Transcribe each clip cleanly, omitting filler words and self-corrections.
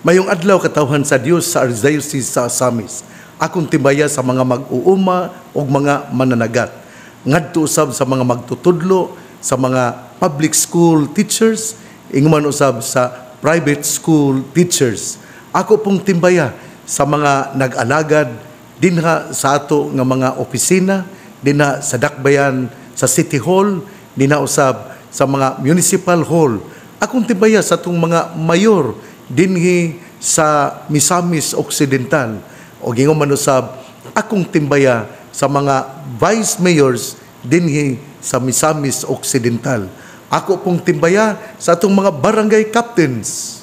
Mayong adlaw katawhan sa Dios sa Archdiocese sa Asamis. Akong timbaya sa mga mag-uuma o mga mananagat. Ngadto usab sa mga magtutudlo, sa mga public school teachers, inguman usab sa private school teachers. Ako pong timbaya sa mga nag-alagad dinha sa ato nga mga opisina, dinha sa Dakbayan sa City Hall, dinha usab sa mga municipal hall. Akong timbaya sa atong mga mayor dinhi sa Misamis Occidental, o gingon usab akong timbaya sa mga vice mayors dinhi sa Misamis Occidental. Ako pong timbaya sa atong mga barangay captains.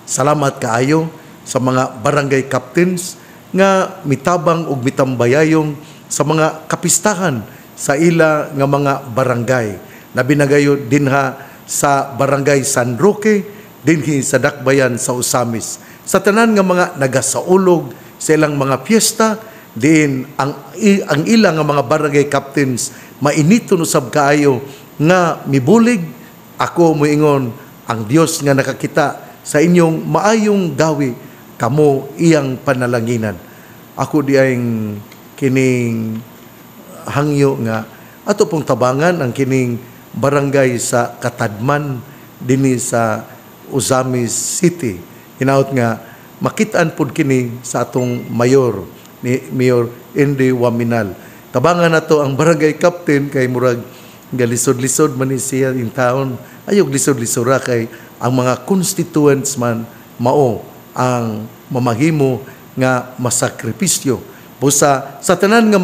Salamat kaayo sa mga barangay captains nga mitabang ug mitambayayong sa mga kapistahan sa ila nga mga barangay. Labi na gayo dinha sa barangay San Roque, dinhi sa Dakbayan sa Usamis. Sa tanan nga mga nagasaulog sa ilang mga piyesta, din ang ilang nga mga barangay captains mainiton usab kaayo nga mibulig. Ako moingon, ang Dios nga nakakita sa inyong maayong gawi, kamo iyang panalanginan. Ako di ay kining hangyo nga ato pong tabangan ang kining barangay sa Katadman dinhi sa Usamis City. Hinaut nga makitaan pud kini sa atong mayor ni Mayor Indy Waminal. Tabangan nato ang barangay captain kay murag galisod-lisod man siya in town. Ayog lisod-lisod kay ang mga constituents man mao ang mamahimo nga masakripisyo. Busa sa tanan nga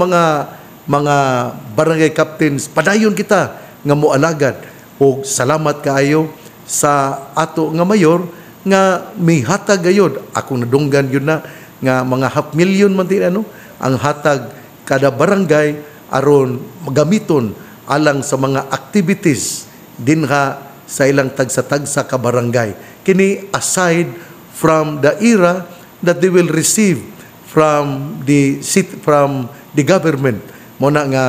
mga barangay captains, padayon kita nga moalagad og salamat kaayo sa ato nga mayor nga may hatag gayud. Ako nadunggan yun na nga mga 500,000 man din ang hatag kada barangay aron magamiton alang sa mga activities dinha sa ilang tagsa-tagsa ka barangay. Kini aside from the era that they will receive from the government. Muna nga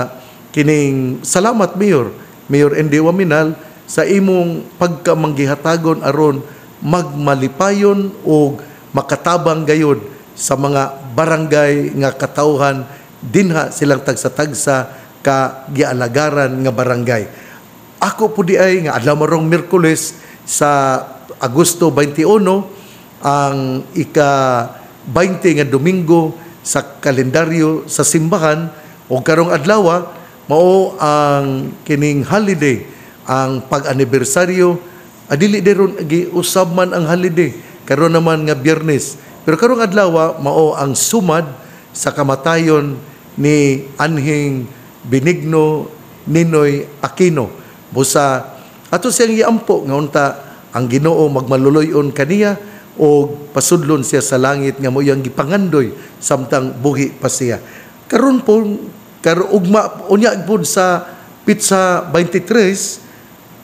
kining salamat Mayor Indy Waminal sa imong pagkamanggihatagon aron magmalipayon o makatabang gayud sa mga barangay nga katawhan dinha silang tagsa-tagsa ka gialagaran nga barangay. Ako po di ay nga adlaw marong Miyerkules sa Agosto 21 ang ika-20 nga Domingo sa kalendaryo sa simbahan, o karong adlaw mao ang kining holiday, ang pag-anibersaryo. Adili deron giusab man ang holiday karon naman nga Biyernes, pero karong adlaw mao ang sumad sa kamatayon ni Anhing Benigno Ninoy Aquino. Busa ato siyang iampo nga unta ang Ginoo magmaluloy-on kaniya o pasudlon siya sa langit nga mo'yang gipangandoy samtang buhi pa siya. Karon po ugma unya pud sa Pitsa 23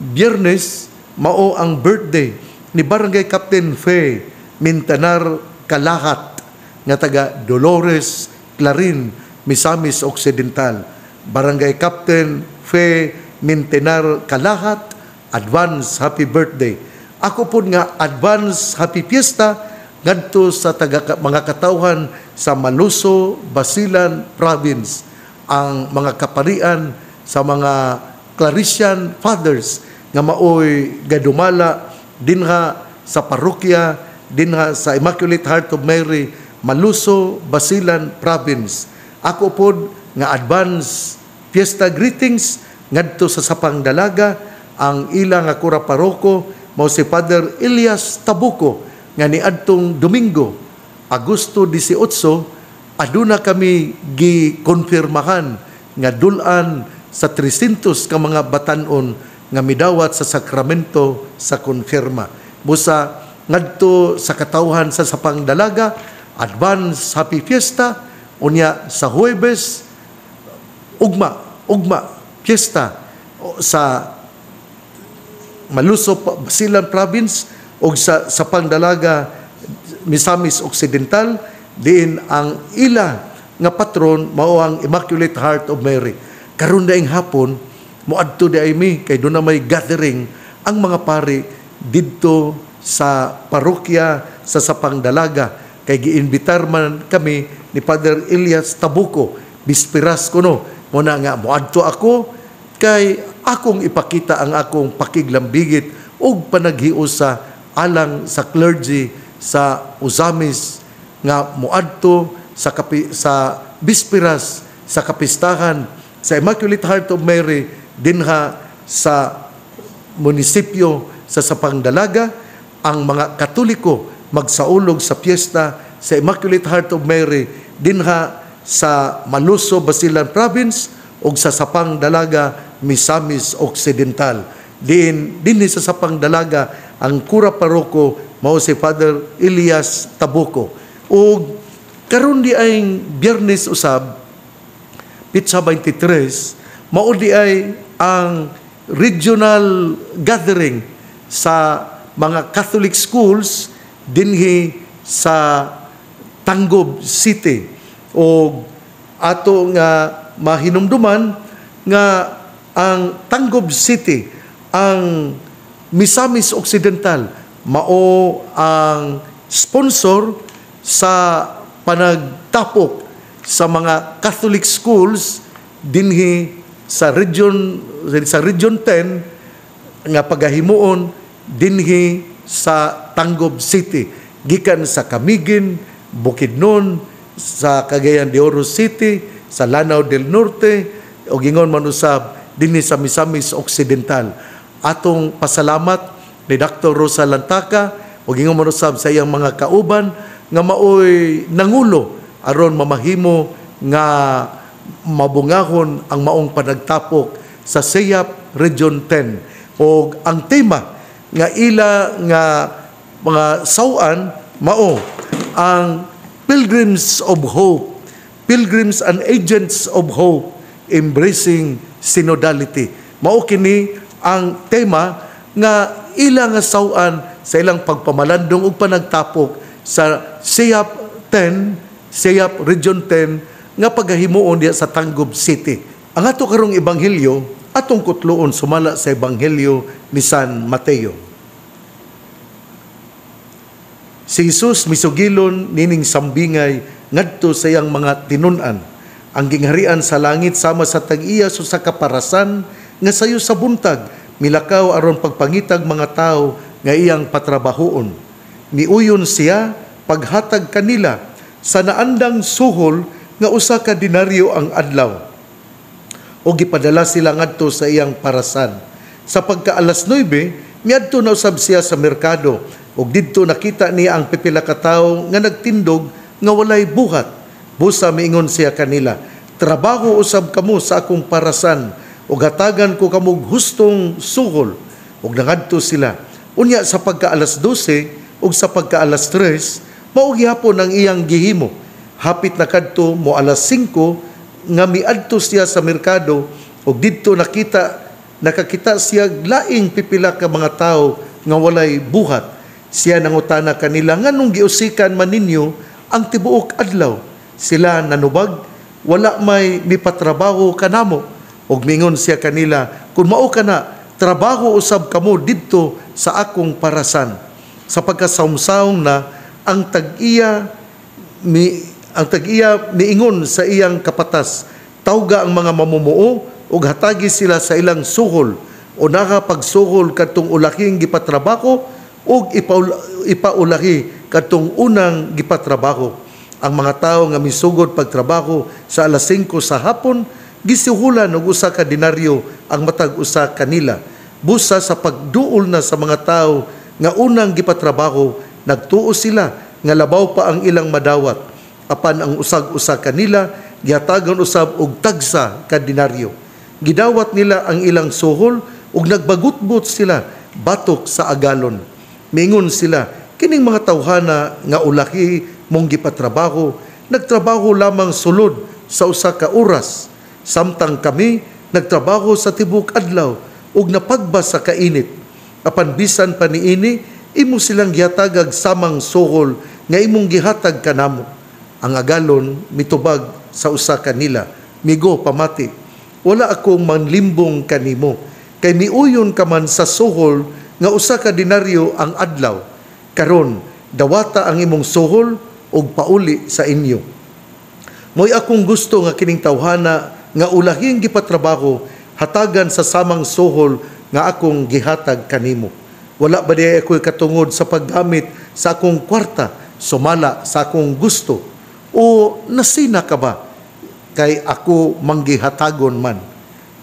Biyernes mao ang birthday ni Barangay Captain Fe Mintanar Kalahat nga taga Dolores Clarin, Misamis Occidental. Barangay Captain Fe Mintanar Kalahat, advance happy birthday. Ako po nga advance happy fiesta ngadto sa mga katawhan sa Maluso, Basilan Province, ang mga kaparian sa mga Clarician Fathers nga maoy gadumala dinha sa parokya dinha sa Immaculate Heart of Mary, Maluso, Basilan Province. Ako pod nga advance fiesta greetings ngadto sa Sapang Dalaga, ang ilang nga kura paroko mao si Father Elias Tabuco nga niadtong Domingo, Agosto 18, aduna kami gikonfirmahan nga dulan sa 300 ka mga batan-on nga midawat sa sakramento sa konfirma. Busa ngadto sa katawhan sa Sapang Dalaga, advance happy fiesta. Unya sa Huwebes, ugma fiesta sa Maluso, Basilan Province, o sa Sapang Dalaga, Misamis Occidental, diin ang ila nga patron mao ang Immaculate Heart of Mary. Karon daing hapon moadto di ay mi kay doon na may gathering ang mga pari didto sa parokya sa Sapang Dalaga. Kay giinbitar man kami ni Father Elias Tabuco. Bispiras ko no, muna nga moadto ako kay akong ipakita ang akong pakiglambigit ug panaghios sa alang sa clergy sa Usamis nga moadto sa bispiras sa kapistahan sa Immaculate Heart of Mary dinha sa munisipyo sa Sapang Dalaga. Ang mga Katoliko magsaulog sa piyesta sa Immaculate Heart of Mary dinha sa Maluso, Basilan Province ug sa Sapang Dalaga, Misamis Occidental. Dinhi sa Sapang Dalaga ang kura paroko mao si Father Elias Tabuco. Ug karon di ay Biyernes usab Pitsa 23 mao di ay ang regional gathering sa mga Catholic schools dinhi sa Tanggob City. O ato nga mahinumduman nga ang Tanggob City, ang Misamis Occidental, mao ang sponsor sa panagtapok sa mga Catholic schools dinhi sa Region 10 nga pagahimuon dinhi sa Tanggob City, gikan sa Camiguin, Bukidnon, sa Cagayan de Oro City, sa Lanao del Norte, o gingon man usab dinhi sa Misamis Occidental. Atong pasalamat ni Dr. Rosa Lantaka o gingon man usab sa iyang mga kauban nga maoy nangulo aron mamahimo nga mabungahon ang maong panagtapok sa SEAP Region 10. O ang tema nga ila nga mga sawan mao ang Pilgrims of Hope, Pilgrims and Agents of Hope, Embracing Synodality. Mao kini ang tema nga ila nga sawan sa ilang pagpamalandong ug panagtapok sa SEAP 10, SEAP Region 10 nga pagahimuon diya sa Tanggob City. Ang ato karong ebanghelyo atong kutloon sumala sa ebanghelyo ni San Mateo. Si Jesus misugilon nining sambingay ngadto sa iyang mga tinun-an. Ang gingharian sa langit sama sa tag-iya so sa kaparasan nga sayo sa buntag milakaw aron pagpangitag mga tao nga iyang patrabahoon. Miuyon siya paghatag kanila sa naandang suhol nga usa ka denaryo ang adlaw. O gipadala sila ngadto sa iyang parasan. Sa pagka-alas 9, miadto na usab siya sa merkado ug didto nakita niya ang pipila ka tawo nga nagtindog nga walay buhat. Busa miingon siya kanila, "Trabaho usab kamo sa akong parasan ug hatagan ko kamog hustong suhol." Ug nangadto sila. Unya sa pagka-alas 12 ug sa pagka-alas 3, mao gihapon ang iyang gihimo. Hapit na kadto mo alas 5 nga miadto siya sa merkado ug didto nakakita siya laing pipila ka mga tawo nga walay buhat. Siya nangutana kanila, "Nganong giusikan man ninyo ang tibuok adlaw?" Sila nanubag, "Wala may mipatrabaho kanamo." Ug mingon siya kanila, "Kung mao kana, trabaho usab kamo didto sa akong parasan." Sa pagkasaumsaong na ang tag-iya miingon sa iyang kapatas, "Tawga ang mga mamumuo ug hatagi sila sa ilang suhol o nakapagsuhol kadtong ulahing gipatrabaho ug ipaulahi kadtong unang gipatrabaho." Ang mga tawo nga misugod pagtrabaho sa alas 5 sa hapon gisuhulan og usa ka denaryo ang matag usa kanila. Busa sa pagduol na sa mga tawo nga unang gipatrabaho, nagtuo sila nga labaw pa ang ilang madawat. Apan ang usag-usa kanila gihatagan usab og tagsa ka denaryo. Gidawat nila ang ilang suhol ug nagbagutbot sila batok sa agalon. Mingon sila, "Kining mga tawhana nga ulahi mong gipatrabaho, nagtrabaho lamang sulod sa usa ka oras. Samtang kami nagtrabaho sa tibok adlaw ug napagbas sa kainit. Apan bisan pa niini, imo silang gihatagag samang suhol nga imong gihatag kanamo." Ang agalon mitubag sa usa kanila, "Migo pamati, wala akong manlimbong kanimo, kay miuyon ka man sa suhol nga usa ka denaryo ang adlaw. Karon dawata ang imong sohol ug pauli sa inyo. Mo'y akong gusto nga kining tawhana nga ulahing gipatrabaho hatagan sa samang sohol nga akong gihatag kanimo. Wala ba diay ako'y katungod sa paggamit sa akong kwarta, sumala sa akong gusto, o nasina ka ba kay ako manggihatagon man?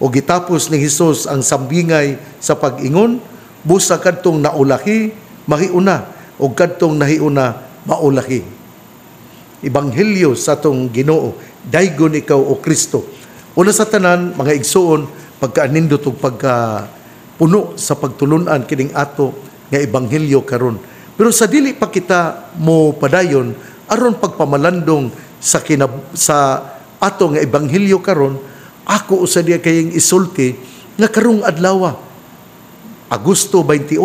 O gitapos ni Hesus ang sambingay sa pag-ingon, busa kadtong naulahi, mahiuna, o kadtong nahiuna, maulahi. Ebanghelyo sa atong Ginoo, daygon ikaw o Kristo. Una sa tanan, mga igsoon, pagkaanindot o pagkapuno sa pagtulunan kining ato nga ebanghelyo karon. Pero sa dili pa kita mo padayon aron pagpamalandong sa ato nga ebanghelyo karon, ako usa diya kayong isulti nga karong adlaw Agosto 21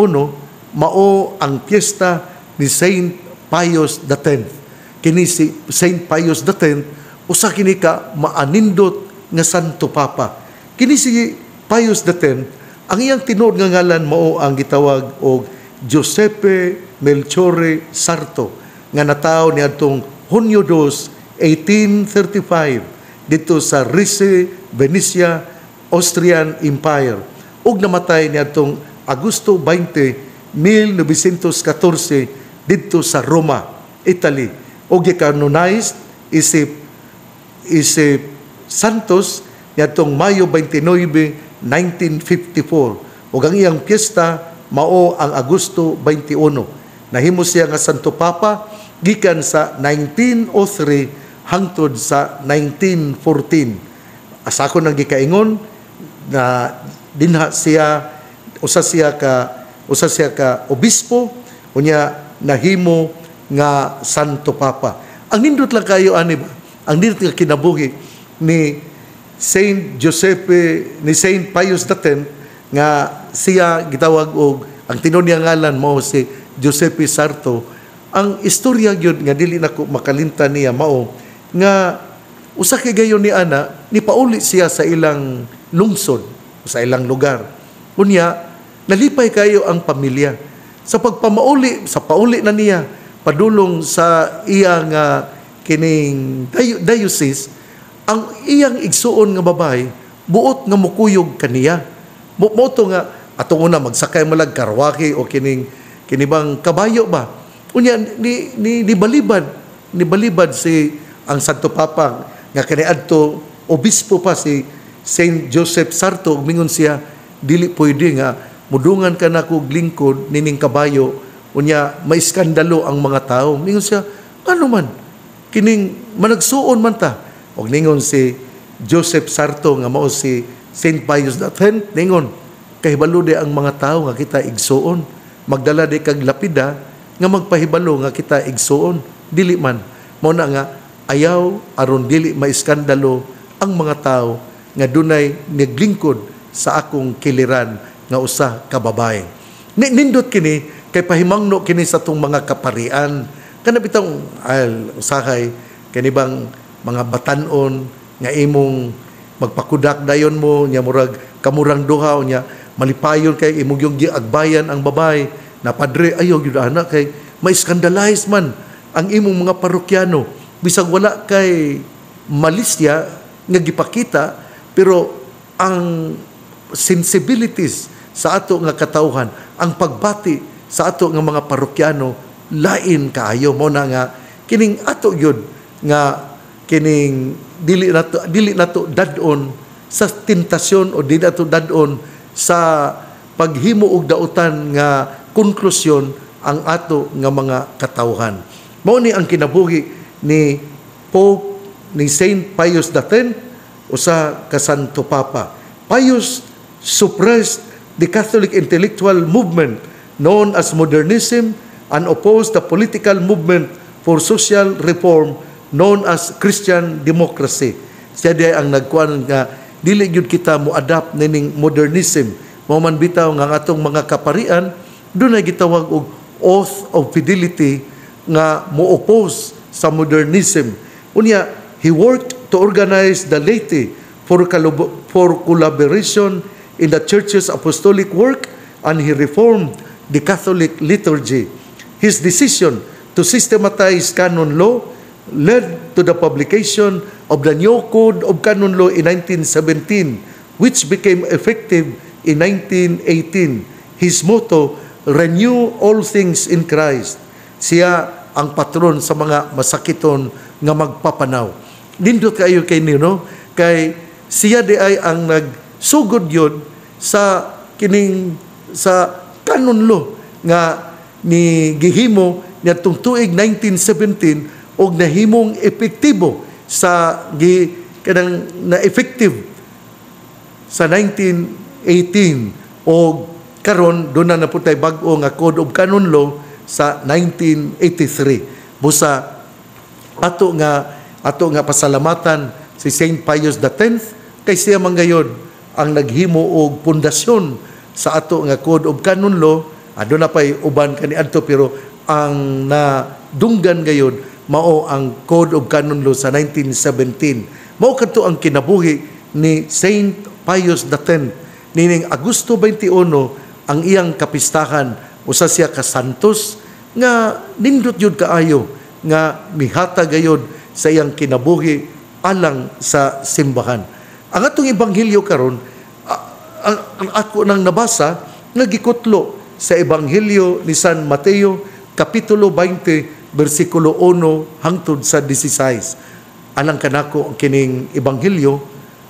mao ang piyesta ni Saint Pius X. Kini si Saint Pius X usa kini ka maanindot nga Santo Papa. Kini si Pius X, ang iyang tinuod nga ngalan mao ang gitawag og Giuseppe Melchiorre Sarto, nga natawo niadtong Hunyo 2, 1835 dito sa Rize, Venecia, Austrian Empire, ug namatay niadtong Agosto 20, 1914 dito sa Roma, Italy, ug gikanonized isip Santos niadtong Mayo 29, 1954. Ug ang iyang piyesta mao ang Agosto 21. Nahimo siya nga Santo Papa gikan sa 1903 hangtod sa 1914. Asa ko nang gikaingon na dinha siya usa siya ka obispo unya nahimo nga Santo Papa. Ang nindot lang kayo ani ba? Ang nindot nga kinabuhi ni Saint Pius X nga siya gitawag og ang tinuod niya ngalan mao si Giuseppe Sarto. Ang istorya gyud nga dili nako makalimtan niya mao nga usa kay gayon ni ana ni pauli siya sa ilang lungsod, sa ilang lugar. Unya nalipay kayo ang pamilya sa pagpamauli, sa pauli na niya padulong sa iyang kining diocese. Ang iyang igsuon nga babay buot nga mukuyog kaniya. Moto nga atong una magsakay malag karwaki o kinibang kabayo ba. Unya ni balibad si ang Santo Papa nga kaniadto obispo pa si Saint Joseph Sarto, mingon siya dili pwede nga mudungan ka nako lingkod nining kabayo unya may iskandalo ang mga tao. Mingon siya, ano man kining managsuon man ta. Og ningon si Joseph Sarto nga mao si Saint Pius X, ningon kahibalo di ang mga tao nga kita igsuon, magdala di kag lapida nga magpahibalo nga kita igsuon, dili man mao na nga ayaw aron dili maiskandalo ang mga tao nga dunay naglingkod sa akong kiliran nga usa ka babae. Nindot kini kay pahimangno kini sa tong mga kaparian kana bitong usahay kanibang mga batanon nga imong magpakudak dayon mo nya murag kamurang duha nya malipayon kay imong yung giagbayan ang babay na padre ayo gyud ana kay ma-scandalize man ang imong mga parokyano bisag wala kay malisya nga gipakita pero ang sensibilities sa ato nga katawhan, ang pagbati sa ato nga mga parokyano lain kaayo mo na nga kining ato gyud nga kining dili nato dadon sa tentasyon o dili nato dadon sa paghimo og dautan nga konklusyon ang ato nga mga katawhan. Mao ni ang kinabuhi ni Pope ni Saint Pius X, usa ka Santo Papa. Pius suppressed the Catholic intellectual movement known as modernism and opposed the political movement for social reform known as Christian democracy. Siya diay ang nagkuan nga dili gyud kita mo adapt nining modernism. Mao man bitaw nga atong mga kaparian dunay gitawag og oath of fidelity nga mo oppose sa modernism. Unya he worked to organize the laity for collaboration in the church's apostolic work and he reformed the Catholic liturgy. His decision to systematize canon law led to the publication of the new Code of Canon Law in 1917, which became effective in 1918. His motto, renew all things in Christ. Siya ang patron sa mga masakiton nga magpapanaw. Nindot kayo kay Nino, kay siya di ay ang nagsugod yun sa kining sa canon law nga ni gihimo niadtong tuig 1917 og nahimong epektibo sa kanang na effective sa 1918 og karon doon na putay bag-o nga Code of Canon Law sa 1983. Busa ato nga pasalamatan si Saint Pius X kay siya man gayud ang naghimo og pundasyon sa ato nga Code of Canon Law. Adto na pay uban kaniadto pero ang nadunggan gayud mao ang Code of Canon Law sa 1917. Mao kadto ang kinabuhi ni Saint Pius X. Nining Agosto 21 ang iyang kapistahan, usa siya ka santos nga nindot yun kaayo nga mihata gayod sa iyang kinabuhi alang sa simbahan. Ang atong ebanghelyo karon ang ako nang nabasa nga gikutlo sa ebanghelyo ni San Mateo kapitulo 20 bersikulo 1 hangtod sa 16. Alang kanako ang kining ebanghelyo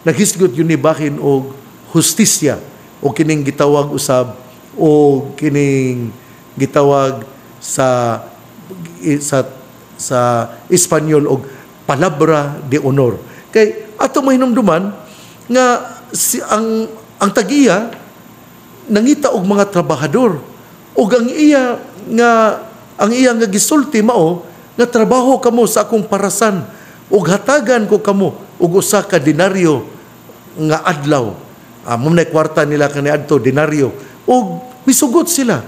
naghisgot yun ni bahin og hustisya o kining gitawag usab o kining gitawag sa Espanyol og palabra de honor. Kay ato mahinumduman nga ang tagiya nangita og mga trabahador ug ang iya nga gisulti mao nga trabaho kamo sa akong parasan ug hatagan ko kamo og usa ka denaryo nga adlaw. Muna kwarta nila kaniadto denaryo ug misugot sila.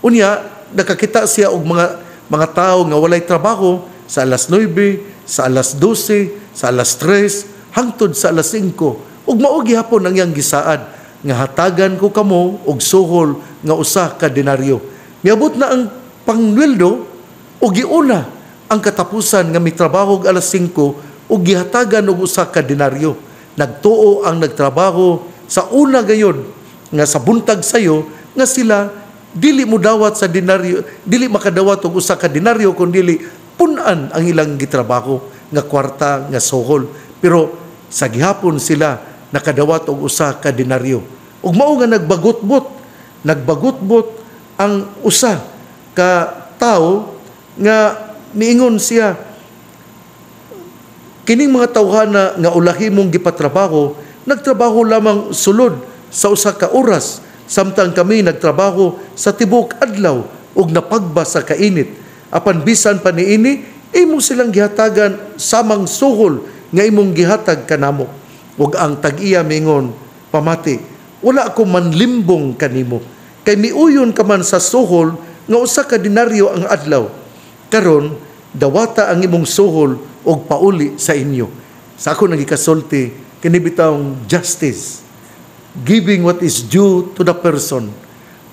Unya nakakita siya og mga tao nga walay trabaho sa alas 9, sa alas 12, sa alas 3 hangtod sa alas 5 ug mao gihapon ang iyang gisaad nga hatagan ko kamo og suhol nga usa ka denaryo. Miabot na ang pangweldo ug giuna ang katapusan nga mitrabaho og alas 5 ug gihatagan og usa ka denaryo. Nagtuo ang nagtrabaho sa una gayod nga sa buntag sayo nga sila dili mo dawat sa denaryo, dili makadawat og usa ka denaryo kundi punan ang ilang gitrabaho nga kwarta nga sohol. Pero sa gihapon sila nakadawat og usa ka denaryo. Ug mao nga nagbagutbot ang usa ka tao nga niingon siya, kining mga tawhana nga ulahi mong gipatrabaho, nagtrabaho lamang sulod sa usa ka oras, samtang kami nagtrabaho sa tibok adlaw ug napagba sa kainit. Apan bisan pa niini, imo silang gihatagan samang suhol nga imong gihatag kanamo. Ug ang tag-iya mingon, pamati, wala ako manlimbong kanimo. Kay miuyon ka man sa suhol nga usa ka denaryo ang adlaw. Karon dawata ang imong suhol og pauli sa inyo. Sa ako nagikasulti kini bitawng justice, giving what is due to the person.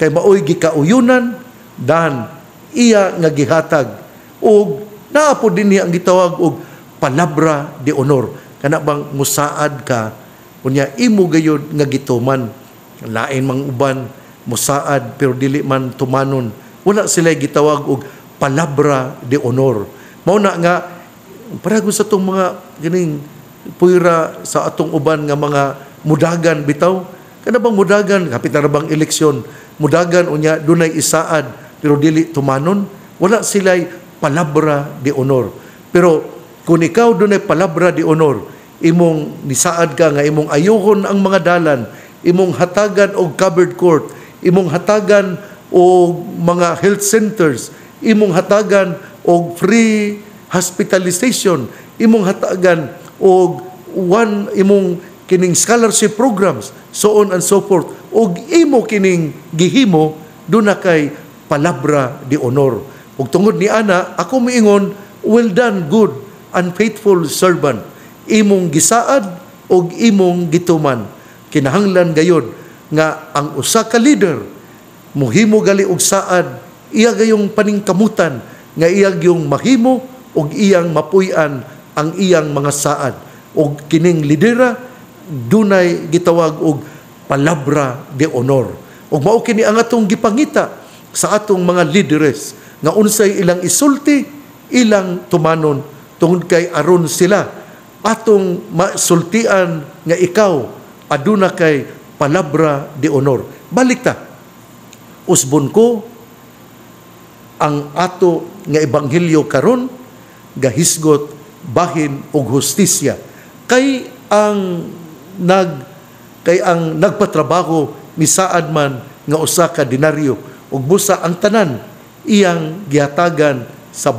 Kay maoy gikauyunan dan iya nga gihatag og naapod dinhi ang gitawag og palabra de honor. Kana bang musaad ka unya imo gayud nga gituman. Lain mang uban musaad pero dili man tumanon. Wala sila gitawag og palabra de honor. Mao na nga parago sa tong mga gining puira sa atong uban nga mga mudagan bitaw. Kana bang mudagan kapit na bang eleksyon, mudagan unya dunay isaad pero dili tumanon. Wala sila'y palabra de honor. Pero kung ikaw dunay palabra de honor, imong nisaad ka nga imong ayuhon ang mga dalan, imong hatagan og covered court, imong hatagan og mga health centers, imong hatagan og free hospitalization, imong hatagan og imong kining scholarship programs, so on and so forth. Og imo kining gihimo doon na kay palabra de honor. Ug tungod ni ana, ako miingon, well done, good and faithful servant. Imong gisaad og imong gituman. Kinahanglan gayod nga ang usa ka leader muhimo gali og saad, iya gayong paningkamutan nga iyang yung mahimo og iyang mapuy-an ang iyang mga saad. Og kining lidera dunay gitawag og palabra de honor. Og mao kini ang atong gipangita sa atong mga lideres nga unsay ilang isulti, ilang tumanon tungod kay aron sila atong masultian nga ikaw aduna kay palabra de honor. Balik ta. Usbon ko ang ato nga ebanghelyo karon gahisgot bahin og hustisya kay ang nagpatrabaho misaad man nga usa ka denaryo ug busa ang tanan iyang gihatagan sa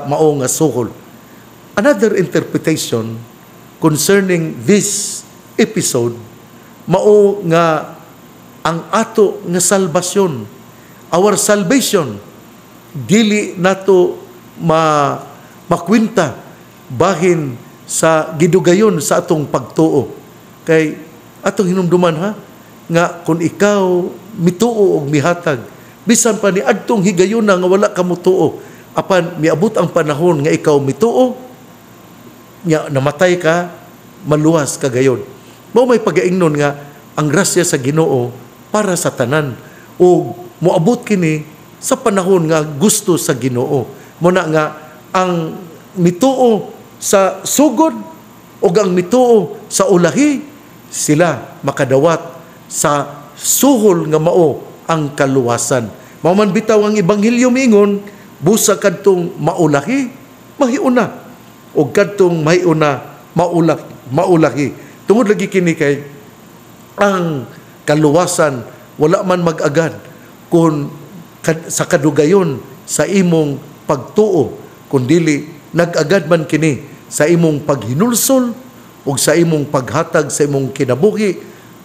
mao nga suhol. Another interpretation concerning this episode mao nga ang ato nga salvasyon, our salvation, dili nato makwinta bahin sa gidugayon sa atong pagtuo. Kay atong hinumduman ha, nga kung ikaw mituo og mihatag, bisan pa ni adtong higayon na nga wala ka mutuo, apan miabot ang panahon nga ikaw mituo, nya namatay ka, maluwas ka gayon. Mao may pagaingnon nga ang grasya sa Ginoo para sa tanan o moabot kini sa panahon nga gusto sa Ginoo. Muna nga ang mituo sa sugod o ang mituo sa ulahi, sila makadawat sa suhol nga mao ang kaluwasan. Mauman bitaw ang ebanghelyo miingon, busa kadtong maulahi, mahiuna. O kadtong mahiuna, maulahi. Tungod lagi kini kay ang kaluwasan wala man mag-agad kung sa kadugayon sa imong pagtuo, kundili nag-agad man kini sa imong paghinulsol o sa imong paghatag sa imong kinabuhi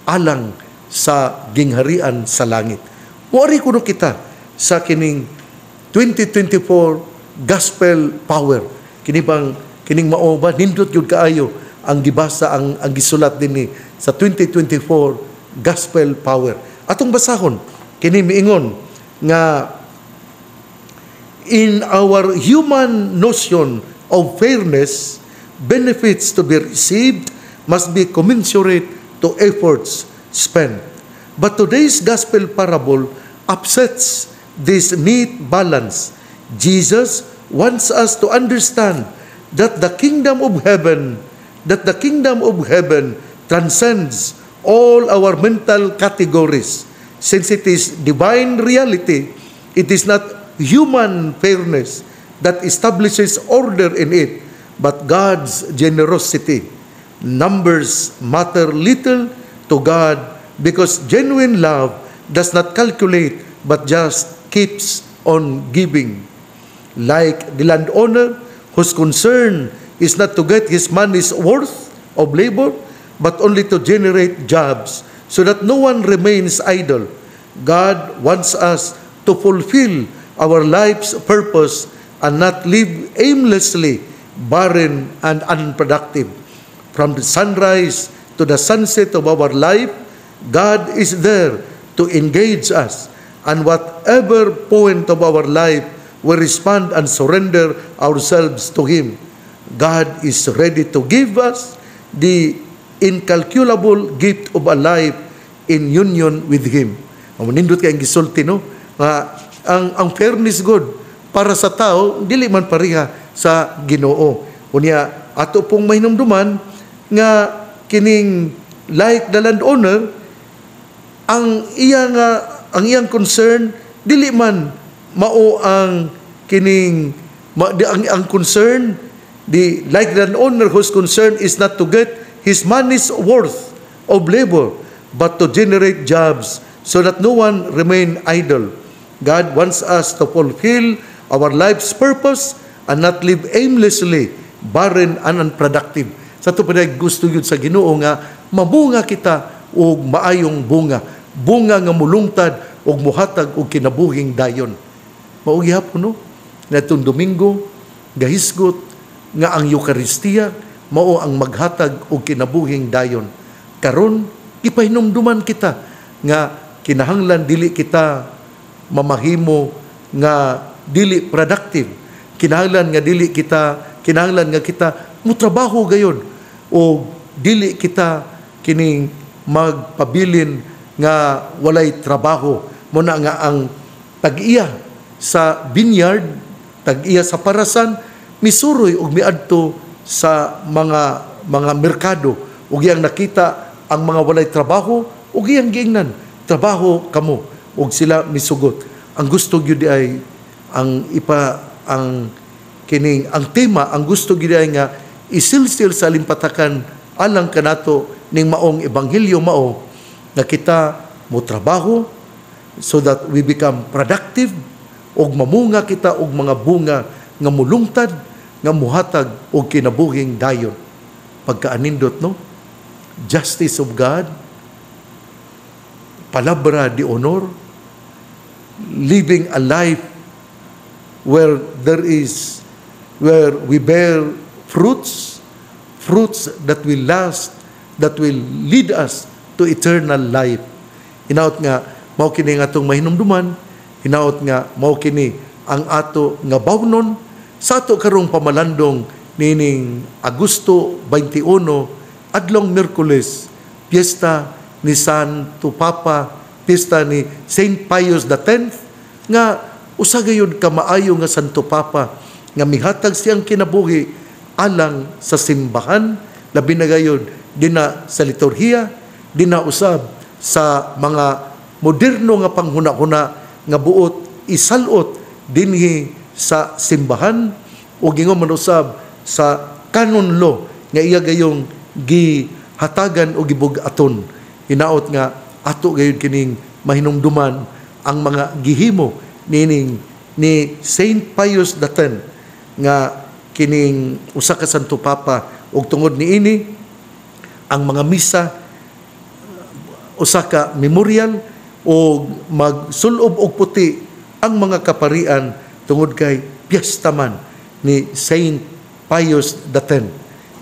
alang sa gingharian sa langit. Muari kuno kita sa kining 2024 gospel power. Kining mao ba nindot gyud kaayo ang gibasa ang gisulat dinhi sa 2024 gospel power. Atong basahon kini miingon nga in our human notion of fairness, benefits to be received must be commensurate to efforts spent. But today's gospel parable upsets this neat balance. Jesus wants us to understand that the kingdom of heaven transcends all our mental categories. Since it is divine reality, it is not human fairness that establishes order in it, but God's generosity. Numbers matter little to God because genuine love does not calculate but just keeps on giving. Like the landowner whose concern is not to get his money's worth of labor, but only to generate jobs so that no one remains idle. God wants us to fulfill our life's purpose and not live aimlessly, barren and unproductive. From the sunrise to the sunset of our life, God is there to engage us, and whatever point of our life we respond and surrender ourselves to Him, God is ready to give us the incalculable gift of a life in union with Him. Manindot kayong gisulti, no? Ang fairness good para sa tao, dili man pareha sa Ginoo. Unya, ato pong mahinumduman nga kining like the landowner, ang iyang concern, dili man mao ang kining ang concern, the like the landowner whose concern is not to get his money's worth of labor, but to generate jobs so that no one remain idle. God wants us to fulfill our life's purpose and not live aimlessly, barren and unproductive. Sa ito pa gusto yun sa Ginoo nga, mabunga kita o maayong bunga. Bunga nga mulungtad o muhatag o kinabuhing dayon. Maugi hapon, no? Natong Domingo, gahisgot, nga ang Eucharistia, mao ang maghatag o kinabuhing dayon. Karon, ipahinumduman kita, nga kinahanglan dili kita mamahimo nga dili productive, kinahanglan nga kita mutrabaho gayon o dili kita kining magpabilin nga walay trabaho. Muna nga ang tag-iya sa vineyard, tag-iya sa parasan, misuroy og miadto sa mga merkado ug iyang nakita ang mga walay trabaho ug iyang giingnan, trabaho kamo, ug sila misugot. Ang gusto gyud ay ang tema, ang gusto gyud ay nga isilsil sa limpatakan alang kanato ning maong ebanghelyo mao na kita mo trabaho so that we become productive ug mamunga kita og mga bunga nga mulungtad nga muhatag og kinabuhing dayon. Pagkaanindot, no? Justice of God, palabra de honor, living a life where we bear fruits that will last, that will lead us to eternal life. Hinaot nga mao kini nga atong mahinumduman, hinaot nga mao kini ang ato nga bawnon sa ato karong pamalandong nining Agosto 21, adlong Miyerkules, piyesta ni Santo Papa, piyesta ni Saint Pius X, nga usa gayud ka maayo nga Santo Papa nga mihatag siyang kinabuhi alang sa simbahan, labi na gayud dina sa liturhiya, dina usab sa mga moderno nga panghuna-huna nga buot isalot dinhi sa simbahan o gingon man usab sa canon law nga iya gayong gihatagan o gibug-aton. Hinaot nga ato gayud kining mahinumduman ang mga gihimo ni Saint Pius X nga kining usa ka Santo Papa ug tungod niini ang mga misa usa ka memorial o magsulob og puti ang mga kaparian tungod kay piyesta man ni Saint Pius X.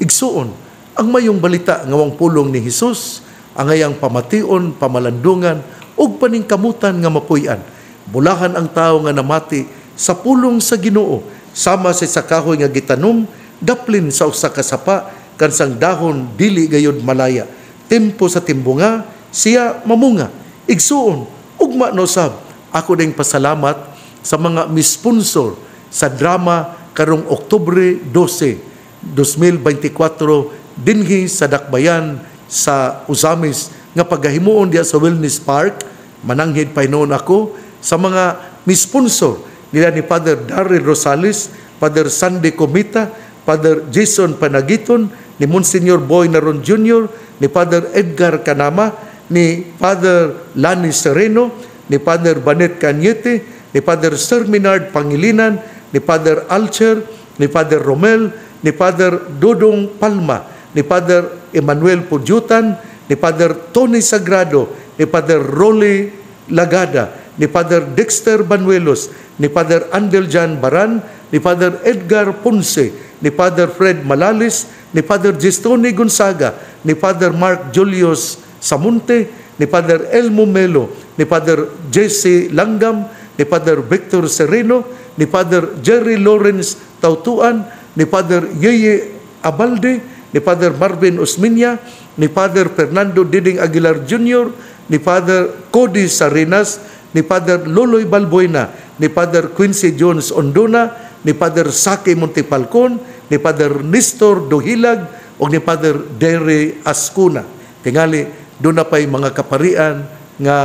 Igsuon ang mayong balita nga wang pulong ni Hesus, ang ayang pamation, pamalandungan ug paningkamutan nga mapuy-an. Bulahan ang tawo nga namati sa pulong sa Ginoo, sama sa kahoy nga gitanom, daplin sa usa ka sapa, kansang dahon dili gayud malaya. Tempo sa timbunga, siya mamunga. Igsuon, ugma no sab, ako ding pasalamat sa mga misponsor sa drama karong Oktubre 12, 2024 dinhi sa Dakbayan sa Usamis nga pagahimuon diya sa Wellness Park. Mananghid pa noon ako sa mga misponsor nila ni Father Darrell Rosales, Father Sandy Comita, Father Jason Panagiton, ni Monsignor Boy Naron Jr., ni Father Edgar Canama, ni Father Lani Sereno, ni Father Banet Cañete, ni Father Sir Minard Pangilinan, ni Father Alcher, ni Father Romel, ni Father Dodong Palma, ni Father Emmanuel Pudyutan, ni Father Tony Sagrado, ni Father Rolly Lagada, ni Father Dexter Banuelos, ni Father Andeljan Baran, ni Father Edgar Ponce, ni Father Fred Malalis, ni Father Gestone Gonzaga, ni Father Mark Julius Samunte, ni Father Elmo Melo, ni Father Jesse Langgam, ni Father Victor Sereno, ni Father Jerry Lawrence Tautuan, ni Father Yeye Abalde, ni Father Marvin Osminia, ni Father Fernando Diding Aguilar Jr., ni Father Cody Sarinas, ni Father Loloy Balbuena, ni Father Quincy Jones Ondona, ni Father Saki Montipalcon, ni Father Nestor Dohilag, o ni Father Dere Ascuna. Tingali, doon na pa'y mga kaparian nga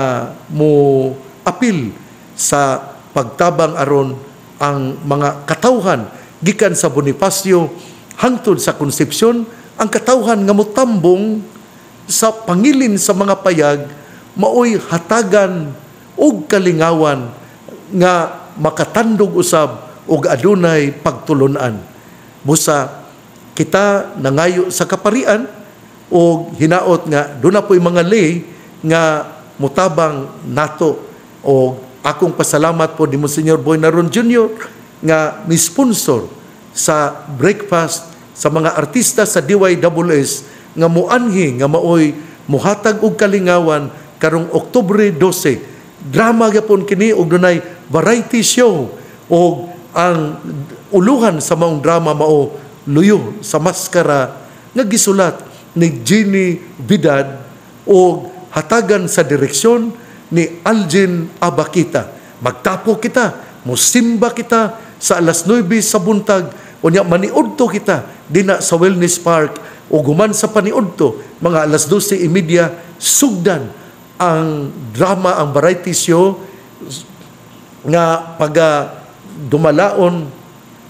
mo apil sa pagtabang aron ang mga katawhan gikan sa Bonifacio hangtod sa Konsepsyon, ang katawhan nga motambong sa pangilin sa mga payag maoy hatagan og kalingawan nga makatandog usab og adunay pagtulunan. Busa kita nangayo sa kaparian o hinaot nga doon na po'y mga lay nga mutabang nato. O akong pasalamat po ni Monsignor Boy Naron Jr. nga misponsor sa breakfast sa mga artista sa DYWS nga muanhi nga maoy muhatag og kalingawan karong Oktubre 12. Drama gyapon kini og dunay variety show og ang uluhan sa maong drama mao Luyo sa Maskara nga gisulat ni Jenny Vidad o hatagan sa direksyon ni Algin Abakita. Magtapo kita, musimba kita sa alas 9 sa buntag, unya maniudto kita dina sa Wellness Park o guman sa paniudto mga alas 12:30 sugdan ang drama, ang variety show nga dumalaon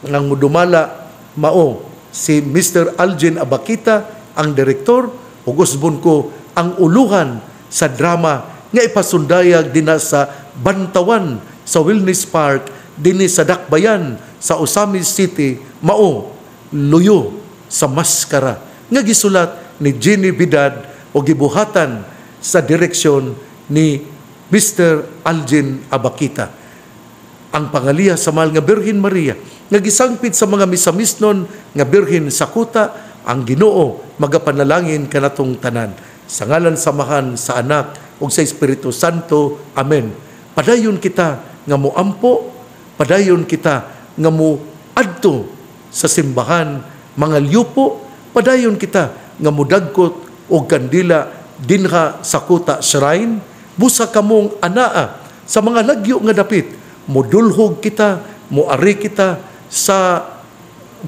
ng mudumala mao si Mr. Algin Abakita ang direktor ug usbon ko ang uluhan sa drama nga ipasundayag dinha sa Bantawan sa Wellness Park dinhi sa Dakbayan sa Osamis City mao Luyo sa Maskara nga gisulat ni Jenny Vidad o gibuhatan sa direksyon ni Mr. Algin Abakita. Ang pangaliha sa mahal nga Birhen Maria nga gisangpit sa mga misamisnon nga Birhen sa kuta, ang Ginoo magapanalangin kanatong tanan. Sa ngalan samahan sa Anak ug sa Espiritu Santo. Amen. Padayon kita nga moampo, padayon kita nga moadto sa simbahan, mga liupo, padayon kita nga modagkot og kandila dinha sa kuta shrine, busa kamong anaa sa mga lagyo nga dapit, modulhog kita, moari kita sa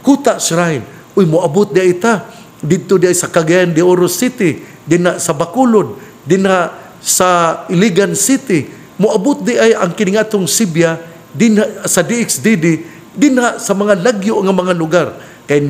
kuta shrine. Uy, moabot di ita dito di sa Cagayan de Oro City, dinha sa Bacolod, dinha sa Iligan City, moabot di ay ang kiningatong Sibya, dinha sa DXDD, dinha sa mga lagyo nga mga lugar. Kay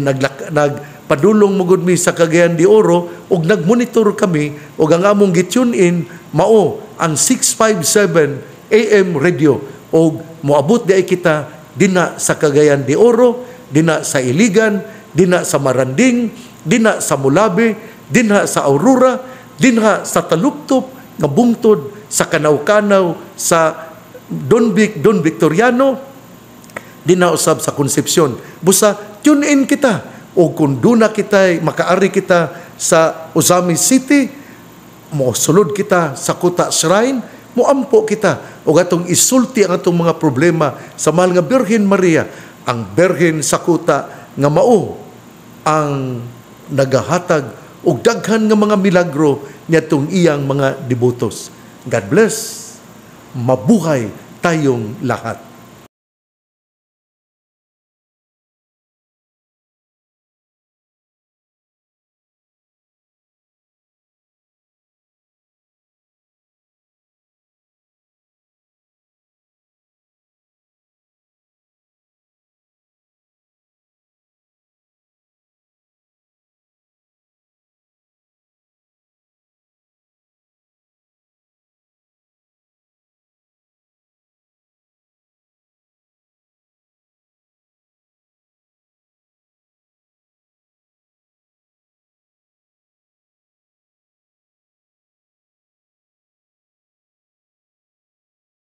nagpadulong mugod mi sa Cagayan de Oro ug nagmonitor kami ug ang among gitune in mao ang 657 AM radio ug moabot di ay kita dinha sa Cagayan de Oro, dinha sa Iligan, dinha sa Maranding, dinha sa Mulabe, dinha sa Aurora, dinha sa Taluptop nga bungtod sa Kanaw-Kanaw, sa Don Victoriano, dinha usab sa Concepcion. Busa tune in kita o kung duna kita makaari kita sa Osamis City, mo sulod kita sa Kuta Shrine, moampo kita o atong isulti ang atong mga problema sa mahal nga Birhen Maria, ang Birhen sa Kuta nga mao ang nagahatag og daghan nga mga milagro niadtong iyang mga devotos. God bless. Mabuhay tayong lahat.